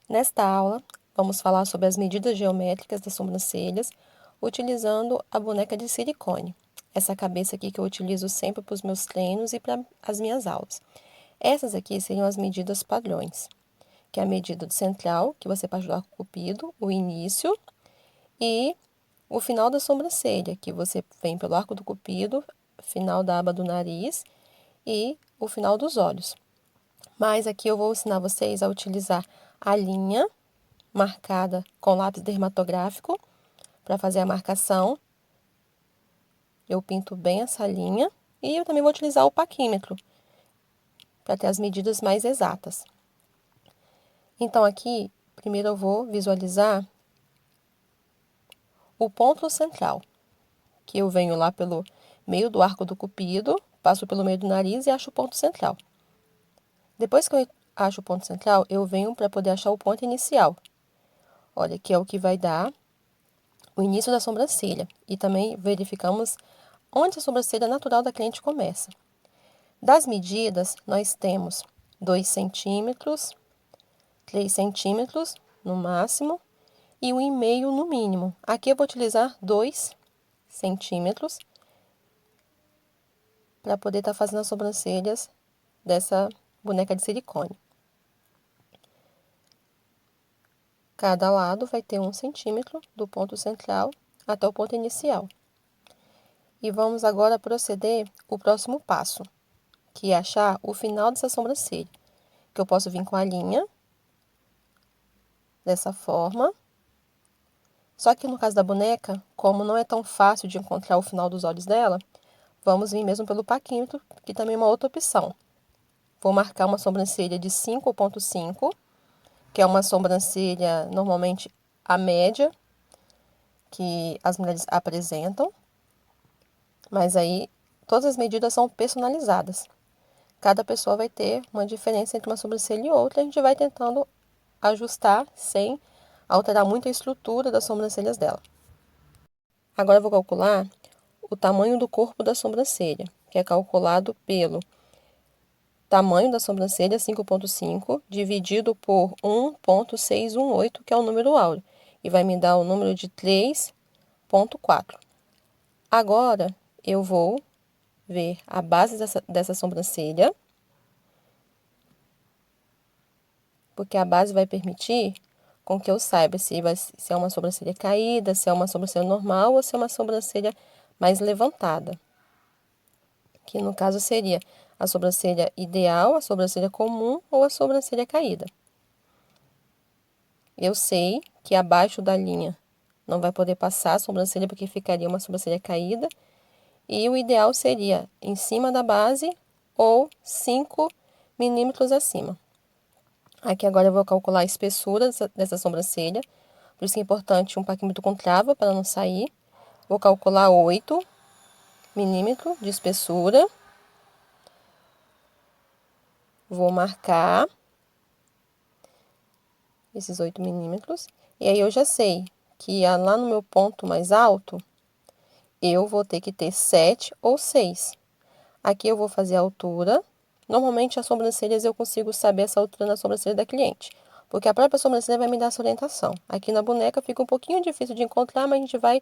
Nesta aula, vamos falar sobre as medidas geométricas das sobrancelhas, utilizando a boneca de silicone. Essa cabeça aqui que eu utilizo sempre para os meus treinos e para as minhas aulas. Essas aqui seriam as medidas padrões, que é a medida do central, que você parte do arco comprido, o início, e o final da sobrancelha, que você vem pelo arco do cupido, final da aba do nariz e o final dos olhos. Mas aqui eu vou ensinar vocês a utilizar a linha marcada com lápis dermatográfico para fazer a marcação. Eu pinto bem essa linha e eu também vou utilizar o paquímetro para ter as medidas mais exatas. Então aqui, primeiro eu vou visualizar o ponto central, que eu venho lá pelo meio do arco do cupido, passo pelo meio do nariz e acho o ponto central. Depois que eu acho o ponto central, eu venho para poder achar o ponto inicial. Olha, que é o que vai dar o início da sobrancelha. E também verificamos onde a sobrancelha natural da cliente começa. Das medidas, nós temos 2 centímetros, 3 centímetros no máximo e 1,5 no mínimo. Aqui eu vou utilizar 2 centímetros para poder estar fazendo as sobrancelhas dessa boneca de silicone. Cada lado vai ter 1 centímetro do ponto central até o ponto inicial. E vamos agora proceder o próximo passo, que é achar o final dessa sobrancelha. Que eu posso vir com a linha, dessa forma. Só que no caso da boneca, como não é tão fácil de encontrar o final dos olhos dela, vamos vir mesmo pelo paquímetro, que também é uma outra opção. Vou marcar uma sobrancelha de 5,5, que é uma sobrancelha normalmente a média, que as mulheres apresentam. Mas aí, todas as medidas são personalizadas. Cada pessoa vai ter uma diferença entre uma sobrancelha e outra, a gente vai tentando ajustar sem alterar muito a estrutura das sobrancelhas dela. Agora eu vou calcular o tamanho do corpo da sobrancelha, que é calculado pelo tamanho da sobrancelha, 5,5, dividido por 1,618, que é o número áureo, e vai me dar o número de 3,4. Agora, eu vou ver a base dessa sobrancelha, porque a base vai permitir com que eu saiba se é uma sobrancelha caída, se é uma sobrancelha normal ou se é uma sobrancelha mais levantada. Que no caso seria a sobrancelha ideal, a sobrancelha comum ou a sobrancelha caída. Eu sei que abaixo da linha não vai poder passar a sobrancelha porque ficaria uma sobrancelha caída. E o ideal seria em cima da base ou 5 milímetros acima. Aqui agora eu vou calcular a espessura dessa sobrancelha. Por isso que é importante um paquímetro com trava para não sair. Vou calcular 8 milímetros de espessura. Vou marcar esses 8 milímetros. E aí eu já sei que lá no meu ponto mais alto, eu vou ter que ter 7 ou 6. Aqui eu vou fazer a altura. Normalmente as sobrancelhas eu consigo saber essa altura na sobrancelha da cliente, porque a própria sobrancelha vai me dar essa orientação. Aqui na boneca fica um pouquinho difícil de encontrar, mas a gente vai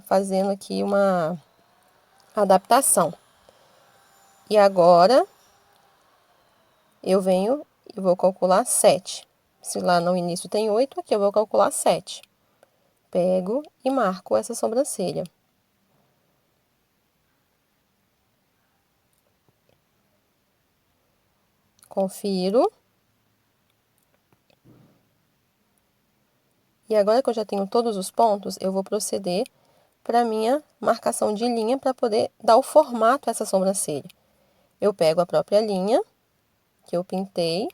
fazendo aqui uma adaptação. E agora eu venho e vou calcular 7. Se lá no início tem 8, aqui eu vou calcular 7. Pego e marco essa sobrancelha. Confiro. E agora que eu já tenho todos os pontos, eu vou proceder para a minha marcação de linha para poder dar o formato a essa sobrancelha. Eu pego a própria linha que eu pintei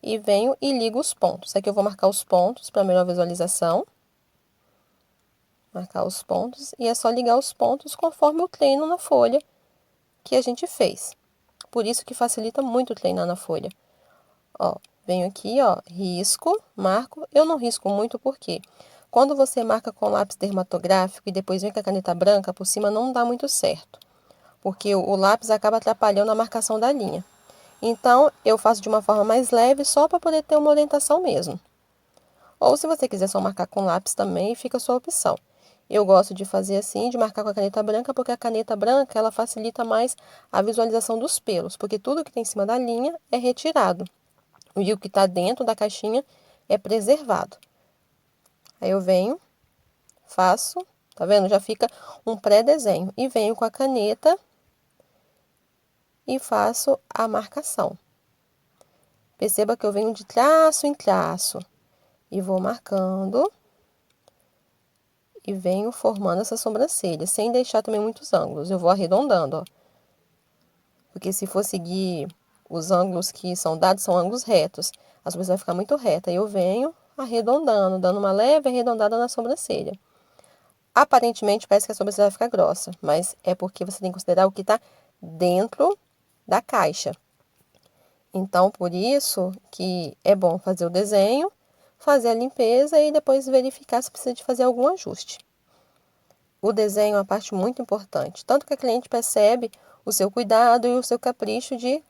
e venho e ligo os pontos. Aqui eu vou marcar os pontos para melhor visualização. Marcar os pontos e é só ligar os pontos conforme o treino na folha que a gente fez. Por isso que facilita muito treinar na folha. Ó, venho aqui, ó, risco, marco. Eu não risco muito porque quando você marca com lápis dermatográfico e depois vem com a caneta branca por cima, não dá muito certo. Porque o lápis acaba atrapalhando a marcação da linha. Então, eu faço de uma forma mais leve, só para poder ter uma orientação mesmo. Ou se você quiser só marcar com lápis também, fica a sua opção. Eu gosto de fazer assim, de marcar com a caneta branca, porque a caneta branca, ela facilita mais a visualização dos pelos, porque tudo que tem em cima da linha é retirado. E o que está dentro da caixinha é preservado. Aí eu venho, faço, tá vendo? Já fica um pré-desenho. E venho com a caneta e faço a marcação. Perceba que eu venho de traço em traço. E vou marcando. E venho formando essa sobrancelha, sem deixar também muitos ângulos. Eu vou arredondando, ó. Porque se for seguir os ângulos que são dados, são ângulos retos. A sobrancelha vai ficar muito reta. Aí eu venho arredondando, dando uma leve arredondada na sobrancelha. Aparentemente parece que a sobrancelha vai ficar grossa, mas é porque você tem que considerar o que está dentro da caixa. Então, por isso que é bom fazer o desenho, fazer a limpeza e depois verificar se precisa de fazer algum ajuste. O desenho é uma parte muito importante, tanto que a cliente percebe o seu cuidado e o seu capricho de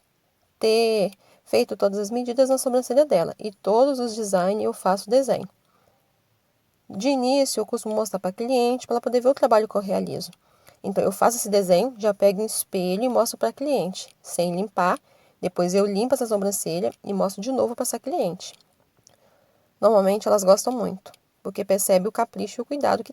ter feito todas as medidas na sobrancelha dela. E todos os designs eu faço desenho. De início, eu costumo mostrar para a cliente para ela poder ver o trabalho que eu realizo. Então, eu faço esse desenho, já pego um espelho e mostro para a cliente, sem limpar. Depois eu limpo essa sobrancelha e mostro de novo para essa cliente. Normalmente, elas gostam muito, porque percebe o capricho e o cuidado que